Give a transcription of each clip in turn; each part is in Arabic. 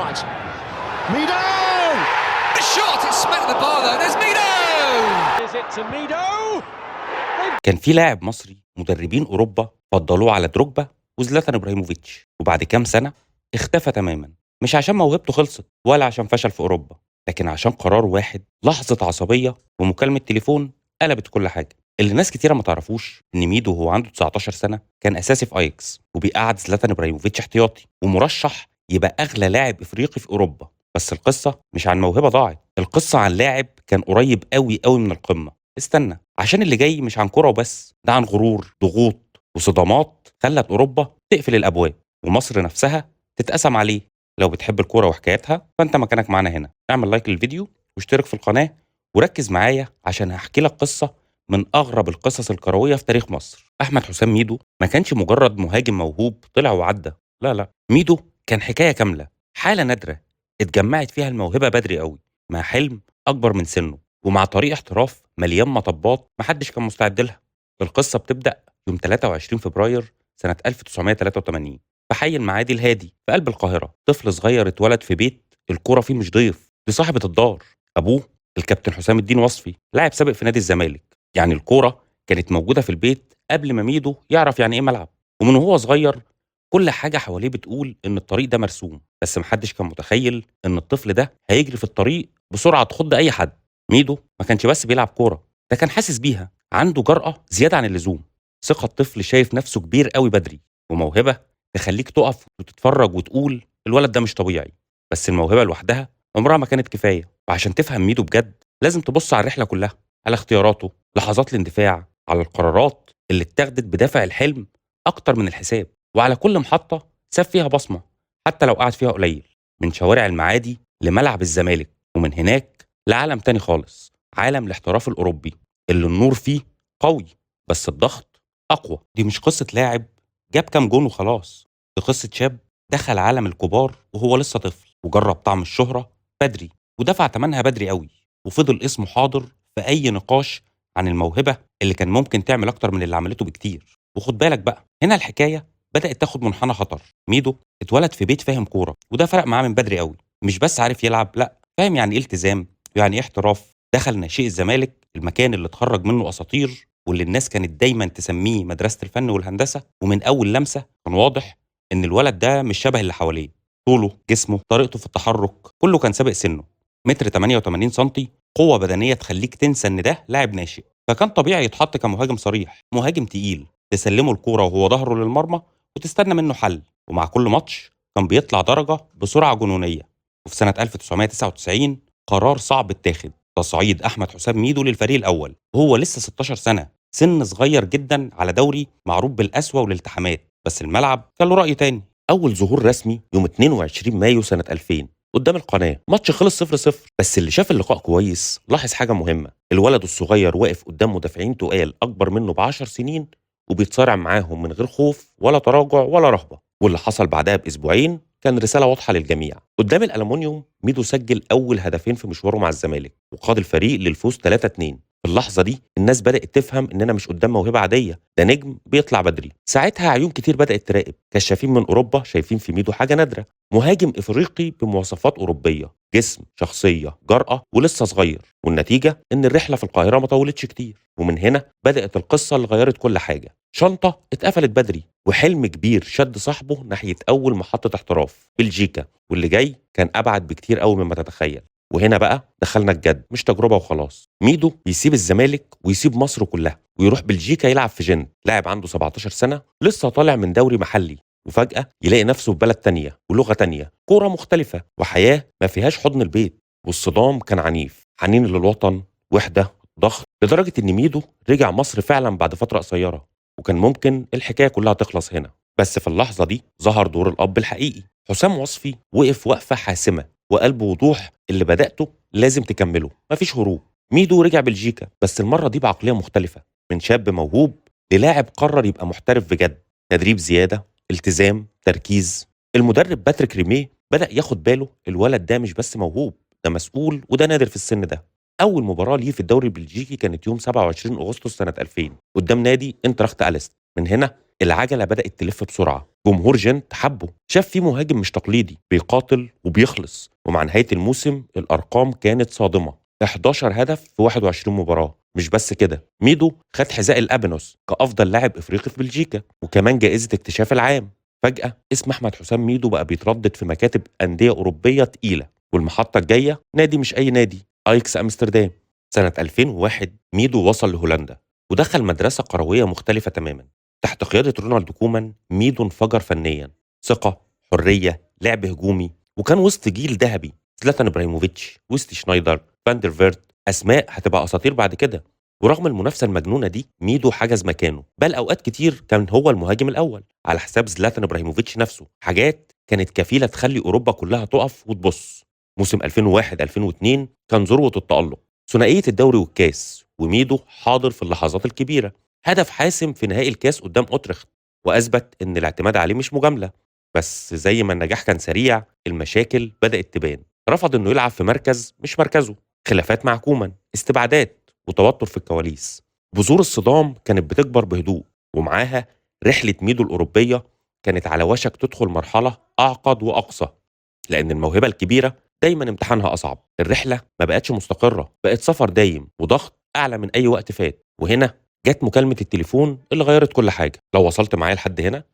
right. Mido! The shot! It's smacked the bar though. There's Mido! Is it to Mido? كان في لاعب مصري مدربين أوروبا فضلوه على دروجبا وزلاتان إبراهيموفيتش، وبعد كام سنة اختفى تماما. مش عشان موهبته خلصت ولا عشان فشل في أوروبا، لكن عشان قرار واحد، لحظة عصبية ومكالمة تليفون قلبت كل حاجة. اللي ناس كتيرة ما تعرفوش إن ميدو وهو عنده 19 سنة كان أساسي في أياكس، وبيقعد زلاتان إبراهيموفيتش احتياطي ومرشح يبقى أغلى لاعب إفريقي في أوروبا. بس القصة مش عن موهبة ضاعت، القصة عن لاعب كان قريب قوي قوي من القمة. استنى، عشان اللي جاي مش عن كرة وبس، ده عن غرور، ضغوط وصدمات خلت أوروبا تقفل الأبواب ومصر نفسها تتقسم عليه. لو بتحب الكورة وحكاياتها فأنت مكانك معانا هنا. اعمل لايك للفيديو واشترك في القناة وركز معايا عشان هحكي لك قصة من أغرب القصص الكروية في تاريخ مصر. أحمد حسام ميدو ما كانش مجرد مهاجم موهوب طلع وعدى، لا، ميدو كان حكاية كاملة، حالة نادرة اتجمعت فيها الموهبة بدري قوي مع حلم أكبر من سنه ومع طريق احتراف مليان مطبات محدش كان مستعد لها. القصة بتبدأ يوم 23 فبراير سنة 1983 في حي المعادي الهادي في قلب القاهرة. طفل صغير اتولد في بيت الكورة فيه مش ضيف، دي صاحبة الدار. أبوه الكابتن حسام الدين وصفي، لاعب سابق في نادي الزمالك. يعني الكورة كانت موجودة في البيت قبل ما ميدو يعرف يعني إيه ملعب. ومن وهو صغير كل حاجة حواليه بتقول إن الطريق ده مرسوم، بس محدش كان متخيل إن الطفل ده هيجري في الطريق بسرعة تخض أي حد. ميدو ما كانش بس بيلعب كورة، ده كان حاسس بيها، عنده جرأة زيادة عن اللزوم، ثقة طفل شايف نفسه كبير قوي بدري، وموهبة تخليك تقف وتتفرج وتقول الولد ده مش طبيعي. بس الموهبة لوحدها عمرها ما كانت كفاية، وعشان تفهم ميدو بجد لازم تبص على الرحلة كلها، على اختياراته، لحظات الاندفاع، على القرارات اللي اتخذت بدافع الحلم أكتر من الحساب، وعلى كل محطة ساب فيها بصمة حتى لو قعد فيها قليل. من شوارع المعادي لملعب الزمالك، ومن هناك لعالم تاني خالص، عالم الاحتراف الأوروبي اللي النور فيه قوي بس الضغط أقوى. دي مش قصة لاعب جاب كام جون وخلاص، دي قصة شاب دخل عالم الكبار وهو لسه طفل، وجرب طعم الشهرة بدري ودفع ثمنها بدري قوي، وفضل اسمه حاضر في أي نقاش عن الموهبة اللي كان ممكن تعمل أكتر من اللي عملته بكتير. وخد بالك بقى، هنا الحكاية بدأت تاخد منحنى خطر. ميدو اتولد في بيت فاهم كورة، وده فرق معاه من بدري قوي. مش بس عارف يلعب، لا، فاهم يعني ايه التزام، يعني ايه احتراف. دخل ناشئ الزمالك، المكان اللي اتخرج منه اساطير واللي الناس كانت دايما تسميه مدرسة الفن والهندسة. ومن اول لمسة كان واضح ان الولد ده مش شبه اللي حواليه. طوله، جسمه، طريقته في التحرك، كله كان سابق سنه. متر 88 سنتي، قوة بدنية تخليك تنسى ان ده لاعب ناشئ. فكان طبيعي يتحط كمهاجم صريح، مهاجم تقيل تسلمه الكورة وهو ظهره للمرمى وتستنى منه حل. ومع كل ماتش كان بيطلع درجة بسرعة جنونية. وفي سنة 1999 قرار صعب اتاخد، تصعيد أحمد حسام ميدو للفريق الأول وهو لسه 16 سنة، سن صغير جدا على دوري معروف بالقسوة والالتحامات. بس الملعب كان له رأي تاني. أول ظهور رسمي يوم 22 مايو سنة 2000 قدام القناة، ماتش خلص 0-0. بس اللي شاف اللقاء كويس لاحظ حاجة مهمة، الولد الصغير واقف قدام مدافعين تقال أكبر منه ب10 سنين وبيتصارع معاهم من غير خوف ولا تراجع ولا رهبة. واللي حصل بعدها بأسبوعين كان رسالة واضحة للجميع. قدام الألمونيوم ميدو سجل أول هدفين في مشواره مع الزمالك وقاد الفريق للفوز 3-2. في اللحظة دي الناس بدأت تفهم إننا مش قدام موهبة عادية، ده نجم بيطلع بدري. ساعتها عيون كتير بدأت تراقب، كشافين من أوروبا شايفين في ميدو حاجة نادرة، مهاجم إفريقي بمواصفات أوروبية، جسم، شخصية، جرأة، ولسه صغير. والنتيجة إن الرحلة في القاهرة ما طولتش كتير، ومن هنا بدأت القصة اللي غيرت كل حاجة. شنطة اتقفلت بدري وحلم كبير شد صاحبه ناحية أول محطة احتراف، بلجيكا، واللي جاي كان أبعد بكتير قوي مما تتخيل. وهنا بقى دخلنا الجد، مش تجربة وخلاص. ميدو يسيب الزمالك ويسيب مصر كلها ويروح بلجيكا يلعب في جنت، لاعب عنده 17 سنة لسه طالع من دوري محلي، وفجأة يلاقي نفسه في بلد تانية ولغة تانية، كورة مختلفة، وحياة ما فيهاش حضن البيت. والصدام كان عنيف، حنين للوطن، وحدة، ضغط، لدرجة إن ميدو رجع مصر فعلا بعد فترة قصيرة، وكان ممكن الحكاية كلها تخلص هنا. بس في اللحظة دي ظهر دور الأب الحقيقي. حسام وصفي وقف وقفة حاسمة وقال بوضوح اللي بدأته لازم تكمله، مفيش هروب. ميدو رجع بلجيكا بس المرة دي بعقلية مختلفة، من شاب موهوب للاعب قرر يبقى محترف بجد. تدريب زيادة، التزام، تركيز. المدرب باتريك ريميه بدأ ياخد باله الولد ده مش بس موهوب، ده مسؤول، وده نادر في السن ده. أول مباراة ليه في الدوري البلجيكي كانت يوم 27 أغسطس سنة 2000 قدام نادي انتراخت أليست. من هنا العجلة بدأت تلف بسرعة. جمهور جنت حبه، شاف فيه مهاجم مش تقليدي بيقاتل وبيخلص. ومع نهاية الموسم الأرقام كانت صادمة، 11 هدف في 21 مباراة. مش بس كده، ميدو خد حذاء الأبانوس كأفضل لاعب إفريقي في بلجيكا، وكمان جائزة اكتشاف العام. فجأة اسم أحمد حسام ميدو بقى بيتردد في مكاتب أندية أوروبية تقيلة، والمحطة الجاية نادي مش أي نادي، أيكس أمستردام. سنة 2001 ميدو وصل لهولندا ودخل مدرسة كروية مختلفة تماما. تحت قيادة رونالد كومان ميدو انفجر فنيا، ثقة، حرية، لعب هجومي، وكان وسط جيل ذهبي: زلاتان ابراهيموفيتش، ويستي شنايدر، فاندر فيرت، أسماء هتبقى أساطير بعد كده. ورغم المنافسة المجنونة دي ميدو حجز مكانه، بل أوقات كتير كان هو المهاجم الأول على حساب زلاتان ابراهيموفيتش نفسه، حاجات كانت كفيلة تخلي أوروبا كلها تقف وتبص. موسم 2001 2002 كان ذروة التألق، ثنائية الدوري والكاس، وميدو حاضر في اللحظات الكبيرة. هدف حاسم في نهائي الكاس قدام أوترخت، وأثبت إن الاعتماد عليه مش مجاملة. بس زي ما النجاح كان سريع، المشاكل بدأت تبان. رفض إنه يلعب في مركز مش مركزه، خلافات مع كومان، استبعادات، وتوتر في الكواليس. بذور الصدام كانت بتكبر بهدوء، ومعاها رحلة ميدو الأوروبية كانت على وشك تدخل مرحلة أعقد وأقصى، لأن الموهبة الكبيرة دايما امتحانها أصعب. الرحلة ما بقتش مستقرة، بقت سفر دايم وضغط أعلى من أي وقت فات. وهنا جت مكالمة التليفون اللي غيرت كل حاجة. لو وصلت معايا لحد هنا،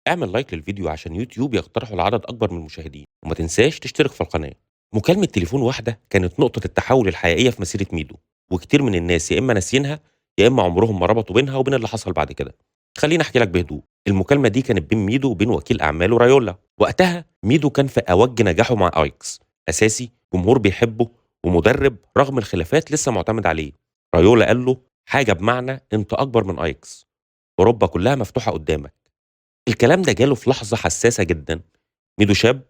اعمل لايك للفيديو عشان يوتيوب يقترحه لعدد أكبر من المشاهدين، وما تنساش تشترك في القناة. مكالمة تليفون واحدة كانت نقطة التحول الحقيقية في مسيرة ميدو، وكتير من الناس يا إما ناسينها يا إما عمرهم ما ربطوا بينها وبين اللي حصل بعد كده. خليني أحكي لك بهدوء. المكالمة دي كانت بين ميدو وبين وكيل أعماله رايولا. وقتها ميدو كان في أوج نجاحه مع أيكس، أساسي، جمهور بيحبه، ومدرب رغم الخلافات لسه معتمد عليه. رايولا قال له حاجة بمعنى أنت أكبر من أيكس، أوروبا كلها مفتوحة قدامك. الكلام ده جاله في لحظة حساسة جدا. ميدو شاب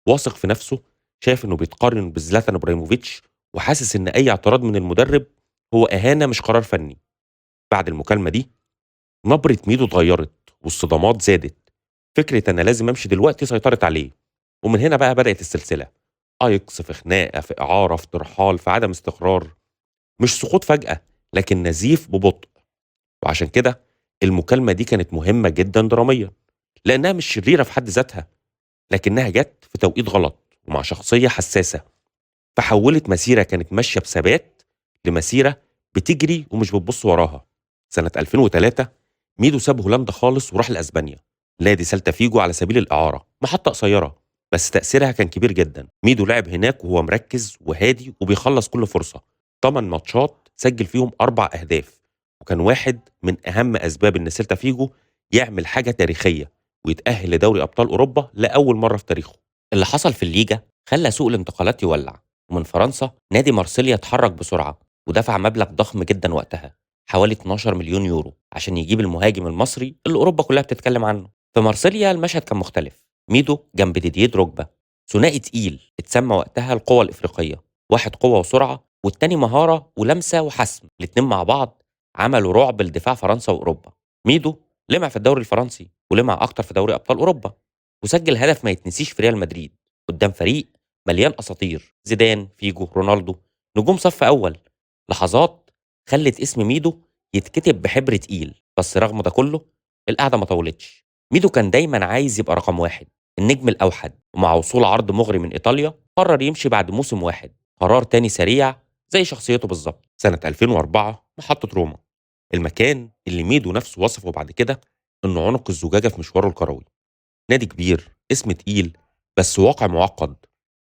واثق في نفسه، شايف إنه بيتقارن بزلاتان إبراهيموفيتش، وحاسس إن أي اعتراض من المدرب هو إهانة مش قرار فني. بعد المكالمة دي نبرة ميدو اتغيرت والصدامات زادت. فكرة أنا لازم أمشي دلوقتي سيطرت عليه. ومن هنا بقى بدأت السلسلة: أيكس في خناقة، في إعارة، في ترحال، في عدم استقرار. مش سقوط فجأة، لكن نزيف ببطء. وعشان كده المكالمة دي كانت مهمة جدا دراميا، لأنها مش شريرة في حد ذاتها، لكنها جت في توقيت غلط ومع شخصية حساسة، فحولت مسيرة كانت ماشية بثبات لمسيرة بتجري ومش بتبص وراها. سنة 2003 ميدو ساب هولندا خالص وراح لأسبانيا، نادي سيلتا فيجو، على سبيل الإعارة، محطة قصيرة بس تأثيرها كان كبير جدا. ميدو لعب هناك وهو مركز وهادي وبيخلص كل فرصة. 8 ماتشات سجل فيهم 4 أهداف، وكان واحد من أهم أسباب إن سيلتا فيجو يعمل حاجة تاريخية ويتأهل لدوري أبطال أوروبا لأول مرة في تاريخه. اللي حصل في الليجا خلى سوق الانتقالات يولع، ومن فرنسا نادي مارسيليا اتحرك بسرعة ودفع مبلغ ضخم جدا وقتها، حوالي 12 مليون يورو، عشان يجيب المهاجم المصري اللي أوروبا كلها بتتكلم عنه. في مارسيليا المشهد كان مختلف. ميدو جنب ديديه دروجبا، ثنائي تقيل اتسمى وقتها القوة الإفريقية. واحد قوة وسرعة والتاني مهارة ولمسة وحسم، الاتنين مع بعض عملوا رعب لدفاع فرنسا وأوروبا. ميدو لمع في الدوري الفرنسي ولمع أكتر في دوري أبطال أوروبا، وسجل هدف ما يتنسيش في ريال مدريد قدام فريق مليان أساطير: زيدان، فيجو، رونالدو، نجوم صف أول. لحظات خلت اسم ميدو يتكتب بحبر تقيل. بس رغم ده كله القعدة ما طولتش. ميدو كان دايما عايز يبقى رقم واحد، النجم الأوحد، ومع وصول عرض مغري من إيطاليا قرر يمشي بعد موسم واحد. قرار تاني سريع زي شخصيته بالظبط. سنة 2004 محطة روما، المكان اللي ميدو نفسه وصفه بعد كده إنه عنق الزجاجة في مشواره الكروي. نادي كبير، اسم تقيل، بس واقع معقد.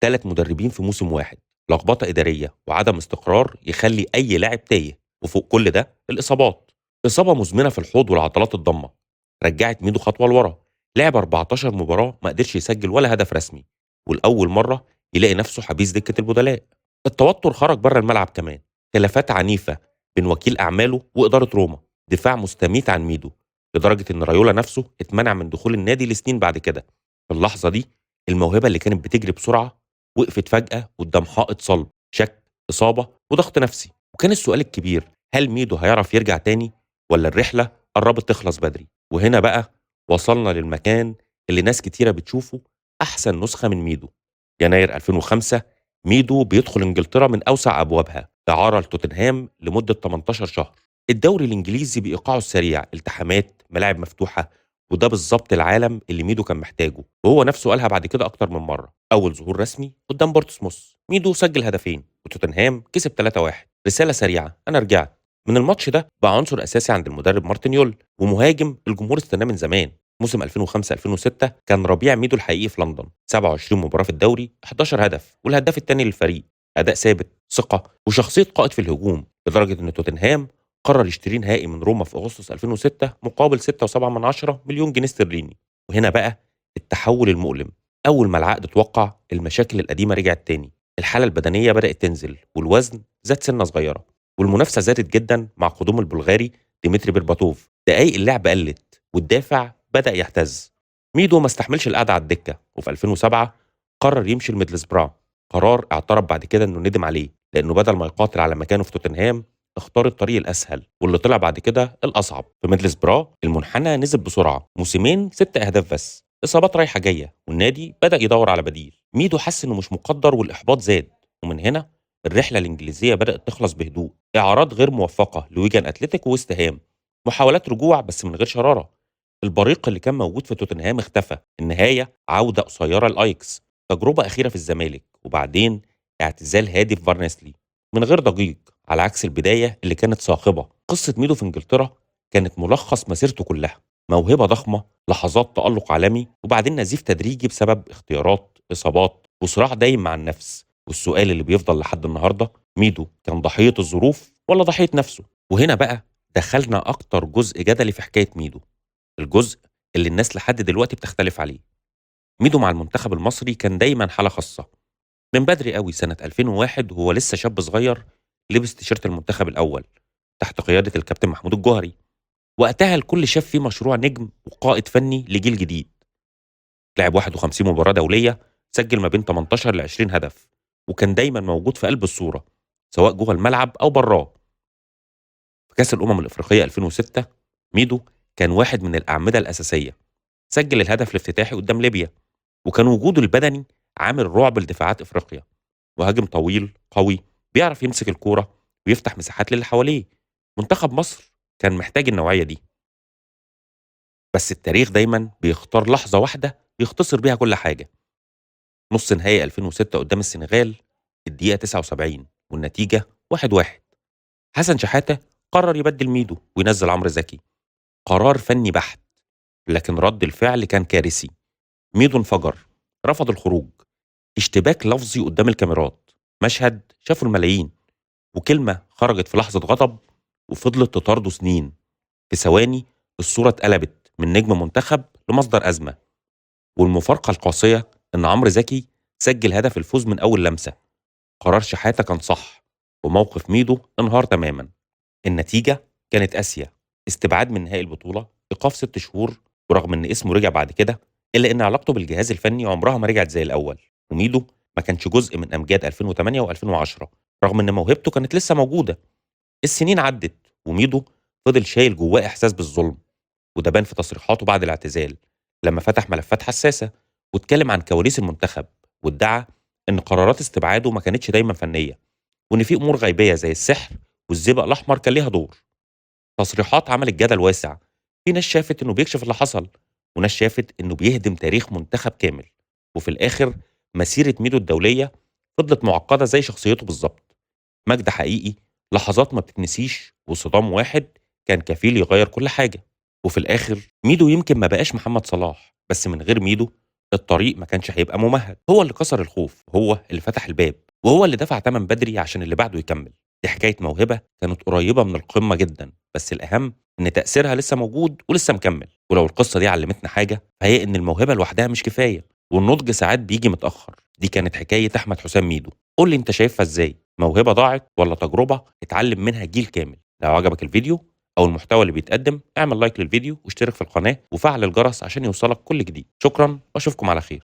3 مدربين في موسم واحد، لخبطة إدارية وعدم استقرار يخلي أي لاعب تايه. وفوق كل ده الإصابات، إصابة مزمنة في الحوض والعضلات الضمة رجعت ميدو خطوة لورا. لعب 14 مباراة ما قدرش يسجل ولا هدف رسمي، والأول مرة يلاقي نفسه حبيس دكة البدلاء. التوتر خرج بره الملعب كمان، خلافات عنيفة بين وكيل أعماله وإدارة روما، دفاع مستميت عن ميدو، لدرجة إن رايولا نفسه اتمنع من دخول النادي لسنين بعد كده. في اللحظة دي الموهبة اللي كانت بتجري بسرعة وقفت فجأة قدام حائط صلب: شك، إصابة، وضغط نفسي. وكان السؤال الكبير: هل ميدو هيعرف يرجع تاني ولا الرحلة قربت تخلص بدري؟ وهنا بقى وصلنا للمكان اللي ناس كتيرة بتشوفه أحسن نسخة من ميدو. يناير 2005 ميدو بيدخل إنجلترا من أوسع أبوابها، إعارة لتوتنهام لمدة 18 شهر. الدوري الإنجليزي بإيقاعه السريع، التحامات، ملاعب مفتوحة، وده بالظبط العالم اللي ميدو كان محتاجه، وهو نفسه قالها بعد كده أكتر من مرة. أول ظهور رسمي قدام بورتسموث ميدو سجل هدفين وتوتنهام كسب 3-1. رسالة سريعة: أنا رجعت. من الماتش ده بقى عنصر أساسي عند المدرب مارتن يول، ومهاجم الجمهور استناه من زمان. موسم 2005-2006 كان ربيع ميدو الحقيقي في لندن، 27 مباراة في الدوري، 11 هدف والهداف الثاني للفريق. أداء ثابت، ثقة، وشخصية قائد في الهجوم، لدرجة إن توتنهام قرر يشتريه نهائي من روما في أغسطس 2006 مقابل 6.7 مليون جنيه استرليني. وهنا بقى التحول المؤلم. أول ما العقد اتوقع المشاكل القديمة رجعت تاني، الحالة البدنية بدأت تنزل والوزن زاد سنة صغيرة، والمنافسة زادت جدا مع قدوم البلغاري ديمتري بيرباتوف. دقايق اللعب قلت والدافع بدأ يهتز. ميدو ما استحملش القعدة على الدكة، وفي 2007 قرر يمشي لميدلسبرا. قرار اعترف بعد كده انه ندم عليه، لانه بدل ما يقاتل على مكانه في توتنهام اختار الطريق الاسهل واللي طلع بعد كده الاصعب. في ميدلسبرا المنحنى نزل بسرعه، موسمين 6 اهداف بس، اصابات رايحه جايه، والنادي بدا يدور على بديل. ميدو حس انه مش مقدر والاحباط زاد، ومن هنا الرحله الانجليزيه بدات تخلص بهدوء. اعارات غير موفقه لويجان اتلتيك وويست هام، محاولات رجوع بس من غير شراره. البريق اللي كان موجود في توتنهام اختفى. النهايه عوده قصيره لايكس، تجربه اخيره في الزمالك، وبعدين اعتزال هادي في فارنسلي من غير ضجيج، على عكس البدايه اللي كانت صاخبه. قصه ميدو في انجلترا كانت ملخص مسيرته كلها: موهبه ضخمه، لحظات تالق عالمي، وبعدين نزيف تدريجي بسبب اختيارات، اصابات، وصراع دايم مع النفس. والسؤال اللي بيفضل لحد النهارده: ميدو كان ضحيه الظروف ولا ضحيه نفسه؟ وهنا بقى دخلنا اكتر جزء جدلي في حكايه ميدو، الجزء اللي الناس لحد دلوقتي بتختلف عليه. ميدو مع المنتخب المصري كان دايما حالة خاصة. من بدري قوي سنة 2001 وهو لسه شاب صغير لبس تيشيرت المنتخب الأول تحت قيادة الكابتن محمود الجوهري. وقتها الكل شاف فيه مشروع نجم وقائد فني لجيل جديد. لعب 51 مباراة دولية، سجل ما بين 18 ل 20 هدف، وكان دايما موجود في قلب الصورة سواء جوه الملعب أو براه. في كأس الأمم الإفريقية 2006 ميدو كان واحد من الأعمدة الأساسية، سجل الهدف الافتتاحي قدام ليبيا، وكان وجوده البدني عامل رعب لدفاعات افريقيا. مهاجم طويل قوي بيعرف يمسك الكوره ويفتح مساحات للي حواليه. منتخب مصر كان محتاج النوعيه دي، بس التاريخ دايما بيختار لحظه واحده يختصر بيها كل حاجه. نص نهائي 2006 قدام السنغال، الدقيقه 79 والنتيجه 1-1. حسن شحاته قرر يبدل ميدو وينزل عمرو زكي. قرار فني بحت، لكن رد الفعل كان كارثي. ميدو انفجر، رفض الخروج، اشتباك لفظي قدام الكاميرات، مشهد شافه الملايين، وكلمة خرجت في لحظة غضب وفضلت تطارده سنين. في ثواني الصورة اتقلبت من نجم منتخب لمصدر أزمة. والمفارقة القاسية إن عمرو زكي سجل هدف الفوز من أول لمسة. قرار شحاتة كان صح، وموقف ميدو انهار تماما. النتيجة كانت قاسية: استبعاد من نهائي البطولة، إيقاف 6 شهور. ورغم إن اسمه رجع بعد كده، إلا إن علاقته بالجهاز الفني عمرها ما رجعت زي الأول. وميدو ما كانش جزء من أمجاد 2008 و2010 رغم إن موهبته كانت لسه موجودة. السنين عدت وميدو فضل شايل جواه إحساس بالظلم، وده بان في تصريحاته بعد الاعتزال لما فتح ملفات حساسة واتكلم عن كواليس المنتخب، وادعى إن قرارات استبعاده ما كانتش دايما فنية، وإن في أمور غيبية زي السحر والزئبق الأحمر كان ليها دور. تصريحات عملت جدل واسع، في ناس شافت إنه بيكشف اللي حصل، وناس شافت إنه بيهدم تاريخ منتخب كامل. وفي الآخر مسيرة ميدو الدولية فضلت معقدة زي شخصيته بالظبط. مجد حقيقي، لحظات ما بتتنسيش، وصدام واحد كان كفيل يغير كل حاجة. وفي الآخر ميدو يمكن ما بقاش محمد صلاح، بس من غير ميدو الطريق ما كانش هيبقى ممهد. هو اللي كسر الخوف، هو اللي فتح الباب، وهو اللي دفع تمن بدري عشان اللي بعده يكمل. دي حكاية موهبة كانت قريبة من القمة جدا، بس الأهم إن تأثيرها لسه موجود ولسه مكمل. ولو القصة دي علمتنا حاجة فهي إن الموهبة لوحدها مش كفاية، والنضج ساعات بيجي متأخر. دي كانت حكاية أحمد حسام ميدو. قول لي أنت شايفها إزاي؟ موهبة ضاعت ولا تجربة اتعلم منها جيل كامل؟ لو عجبك الفيديو أو المحتوى اللي بيتقدم اعمل لايك للفيديو واشترك في القناة وفعل الجرس عشان يوصلك كل جديد. شكرا وأشوفكم على خير.